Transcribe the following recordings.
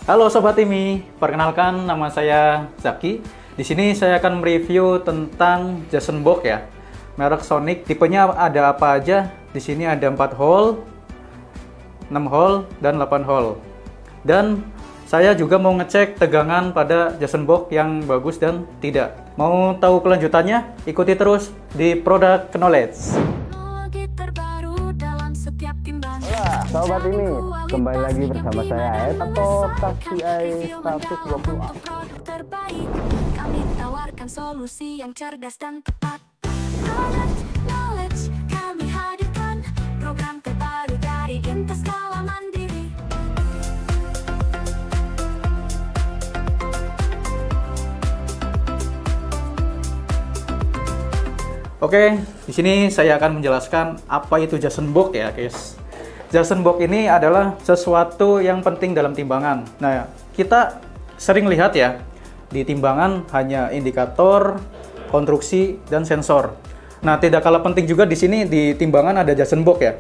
Halo Sobat Timi, perkenalkan nama saya Zaki. Di sini saya akan mereview tentang Jason Box ya. Merek Sonic, tipenya ada apa aja? Di sini ada 4 hole, 6 hole, dan 8 hole. Dan saya juga mau ngecek tegangan pada Jason Box yang bagus dan tidak. Mau tahu kelanjutannya? Ikuti terus di Product Knowledge. Sobat ini, kembali lagi bersama saya atau Taksi AI 120. Kami tawarkan solusi yang cerdas dan tepat. Knowledge, kami hadirkan program terbaru dari Intas Skala Mandiri. Oke, di sini saya akan menjelaskan apa itu Jason Box ya, guys. Jason Box ini adalah sesuatu yang penting dalam timbangan. Nah, kita sering lihat ya, di timbangan hanya indikator, konstruksi, dan sensor. Nah, tidak kalah penting juga di sini di timbangan ada Jason Box ya.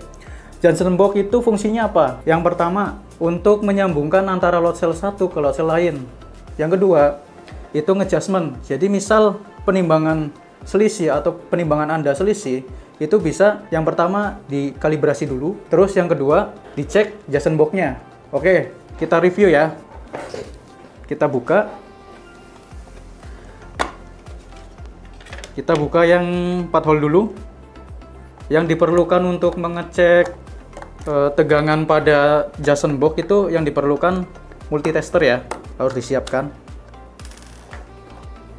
Jason Box itu fungsinya apa? Yang pertama, untuk menyambungkan antara load cell satu ke load cell lain. Yang kedua, itu nge-adjustment. Jadi misal penimbangan selisih atau penimbangan Anda selisih, itu bisa yang pertama dikalibrasi dulu, terus yang kedua dicek Jason Box-nya. Oke, kita review ya. Kita buka. Kita buka yang 4 hole dulu. Yang diperlukan untuk mengecek tegangan pada Jason Box itu yang diperlukan multitester ya, harus disiapkan.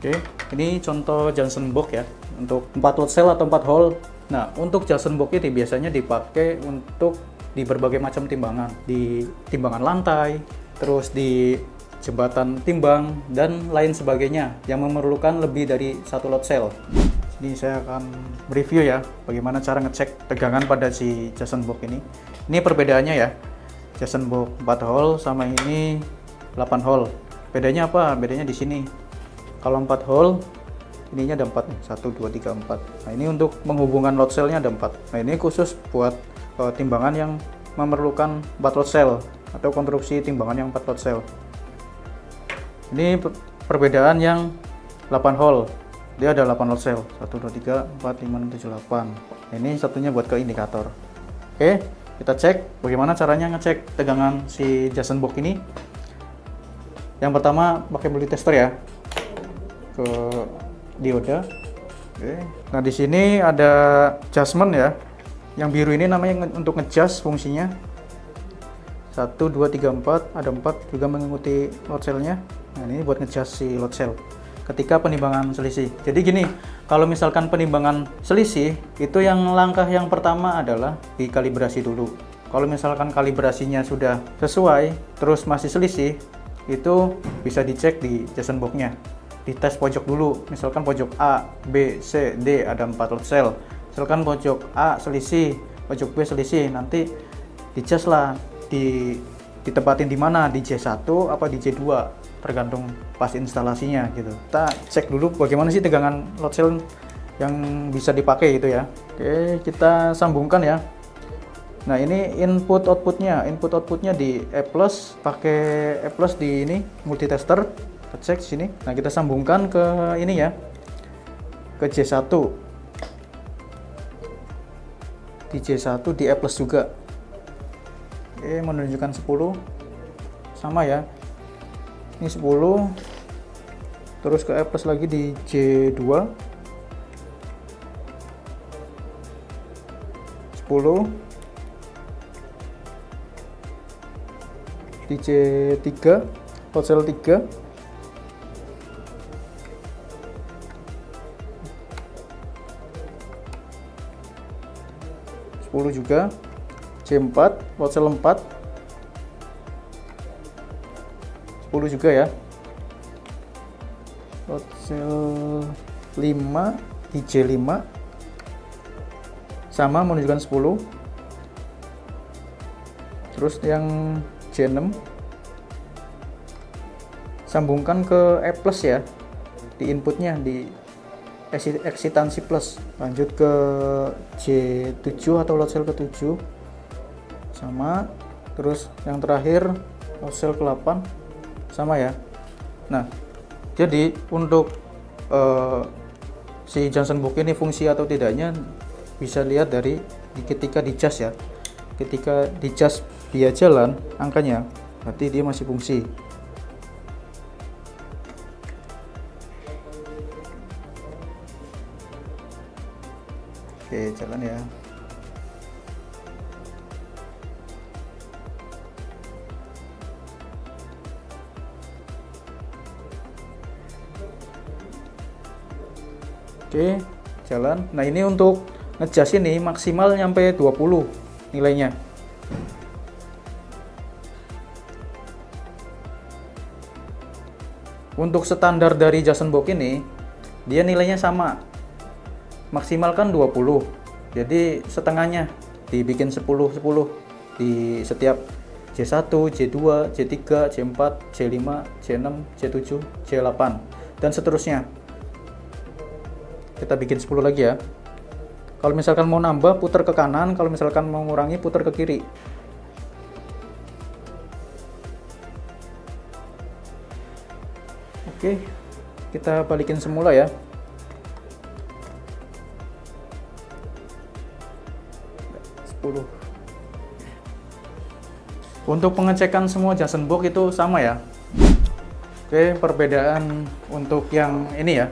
Oke, ini contoh Jason Box ya, untuk 4 load cell atau 4 hole. Nah, untuk Jason Box ini biasanya dipakai untuk di berbagai macam timbangan, di timbangan lantai, terus di jembatan timbang, dan lain sebagainya yang memerlukan lebih dari 1 load cell. Ini saya akan review ya, bagaimana cara ngecek tegangan pada si Jason Box ini. Ini perbedaannya ya, Jason Box 4 hole sama ini 8 hole. Bedanya apa? Bedanya di sini. Kalau 4 hole, ininya ada 4 nih, 1, 2, 3, 4. Nah, ini untuk menghubungkan load cell-nya ada 4. Nah, ini khusus buat timbangan yang memerlukan 4 load cell atau konstruksi timbangan yang 4 load cell. Ini perbedaan yang 8 hole. Dia ada 8 load cell. 1, 2, 3, 4, 5, 6, 7, 8. Nah, ini satunya buat ke indikator. Oke, kita cek bagaimana caranya ngecek tegangan si Jason Box ini. Yang pertama pakai multitester ya. Ke dioda. Oke. Nah, di sini ada adjustment ya. Yang biru ini namanya untuk ngejust fungsinya. 1, 2, 3, 4, ada 4 juga mengikuti load cell-nya. Nah, ini buat ngejust si load cell ketika penimbangan selisih. Jadi gini, kalau misalkan penimbangan selisih, itu yang langkah yang pertama adalah dikalibrasi dulu. Kalau misalkan kalibrasinya sudah sesuai, terus masih selisih, itu bisa dicek di Jason Box-nya. Dites pojok dulu, misalkan pojok A, B, C, D ada 4 load cell. Misalkan pojok A selisih, pojok B selisih, nanti dicas lah, ditempatin di mana, di J1 apa di J2, tergantung pas instalasinya gitu. Kita cek dulu bagaimana sih tegangan load cell yang bisa dipakai gitu ya. Oke, kita sambungkan ya. Nah, ini input outputnya di E+, pakai E+ di ini multitester. Cek sini. Nah, kita sambungkan ke ini ya, ke J1. Di J1 di E+ juga. Oke, menunjukkan 10. Sama ya. Ini 10. Terus ke E+ lagi di J2. 10. Di J3, load cell 3. 10 juga. J4, load cell 4. 10 juga ya. Load cell 5 di J5 sama menunjukkan 10. Terus yang J6 sambungkan ke E+ ya, di inputnya di eksitansi plus. Lanjut ke J7 atau load cell ke-7 sama. Terus yang terakhir load cell ke-8 sama ya. Nah, jadi untuk si Johnson Book ini fungsi atau tidaknya bisa lihat dari ketika dicas ya. Ketika dicas dia jalan angkanya, berarti dia masih fungsi. Oke, jalan ya. Oke, jalan. Nah, ini untuk ngecas ini maksimal nyampe 20 nilainya. Untuk standar dari Johnson Book ini, dia nilainya sama. Maksimal kan 20. Jadi setengahnya dibikin 10 di setiap J1, J2, J3, J4, J5, J6, J7, J8 dan seterusnya. Kita bikin 10 lagi ya. Kalau misalkan mau nambah, putar ke kanan. Kalau misalkan mau mengurangi, putar ke kiri. Oke, kita balikin semula ya. Untuk pengecekan semua Johnson Book itu sama ya. Oke, perbedaan untuk yang ini ya,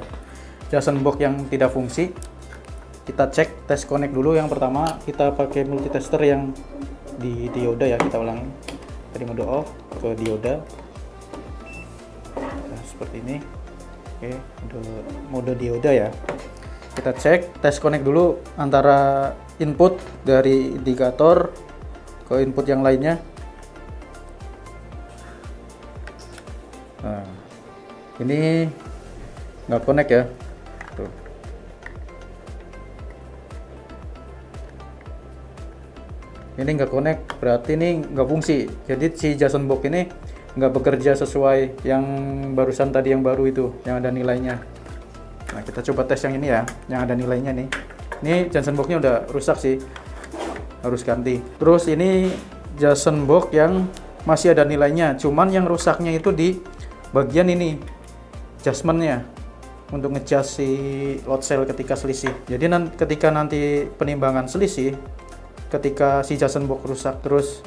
Johnson Book yang tidak fungsi, kita cek tes connect dulu. Yang pertama kita pakai multitester yang di dioda ya, kita ulangi dari mode off ke dioda. Nah, seperti ini. Oke, mode dioda ya. Kita cek tes connect dulu antara input dari indikator ke input yang lainnya. Nah, ini nggak connect ya. Tuh. Ini nggak connect, berarti ini nggak fungsi. Jadi si Johnson Book ini nggak bekerja sesuai yang barusan tadi, yang baru itu, yang ada nilainya. Nah, kita coba tes yang ini ya, yang ada nilainya nih. Ini Johnson Book-nya udah rusak sih, harus ganti. Terus ini Johnson Book yang masih ada nilainya, cuman yang rusaknya itu di bagian ini, adjustment-nya untuk ngejust si load cell ketika selisih. Jadi ketika nanti penimbangan selisih, ketika si Johnson Book rusak terus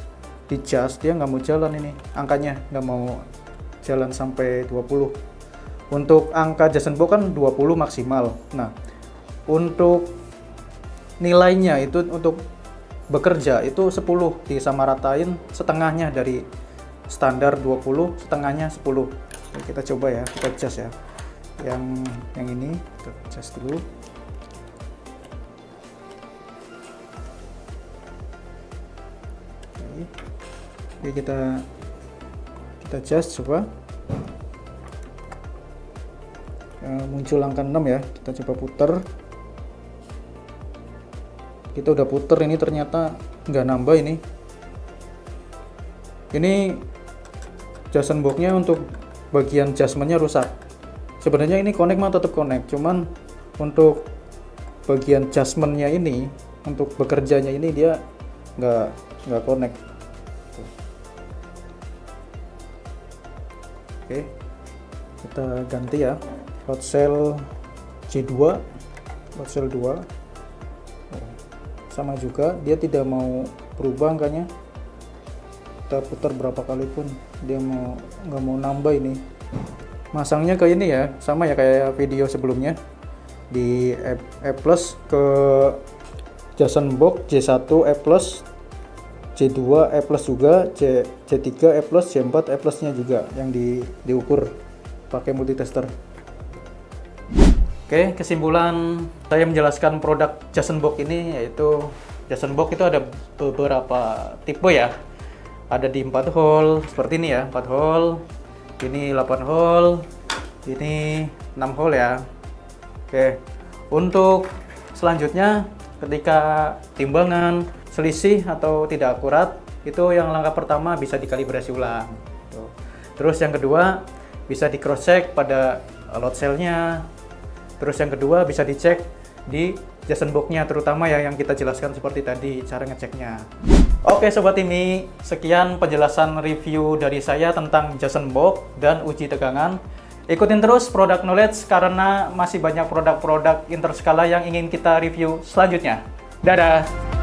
di-adjust, dia nggak mau jalan ini, angkanya nggak mau jalan sampai 20. Untuk angka Johnson Book kan 20 maksimal. Nah, untuk nilainya itu untuk bekerja itu 10, disamaratain setengahnya dari standar 20, setengahnya 10. Oke, kita coba ya, kita adjust ya. Yang ini kita adjust dulu. Oke, kita adjust coba. Muncul angka 6 ya, kita coba puter. Kita udah puter, ini ternyata nggak nambah ini. Ini Johnson Book-nya untuk bagian adjustment-nya rusak. Sebenarnya ini connect mah tetap connect, cuman untuk bagian adjustment-nya ini, untuk bekerjanya ini dia nggak connect. Oke, kita ganti ya. Load cell J2, load cell 2 sama juga, dia tidak mau berubah angkanya. Kita putar berapa kali pun dia nggak mau nambah ini. Masangnya ke ini ya, sama ya kayak video sebelumnya di E plus ke Johnson Book J1 E plus, J2 E plus juga, J3 E plus, J4 E plusnya juga yang diukur pakai multitester. Oke, kesimpulan saya menjelaskan produk Johnson Book ini, yaitu Johnson Book itu ada beberapa tipe ya. Ada di 4 hole seperti ini ya, 4 hole, ini 8 hole, ini 6 hole ya. Oke, untuk selanjutnya ketika timbangan selisih atau tidak akurat, itu yang langkah pertama bisa dikalibrasi ulang. Terus yang kedua bisa di cross check pada load cell-nya. Terus yang kedua bisa dicek di Johnson Book-nya, terutama ya yang kita jelaskan seperti tadi cara ngeceknya. Oke Sobat IMI, sekian penjelasan review dari saya tentang Johnson Box dan uji tegangan. Ikutin terus Product Knowledge karena masih banyak produk-produk interskala yang ingin kita review selanjutnya. Dadah!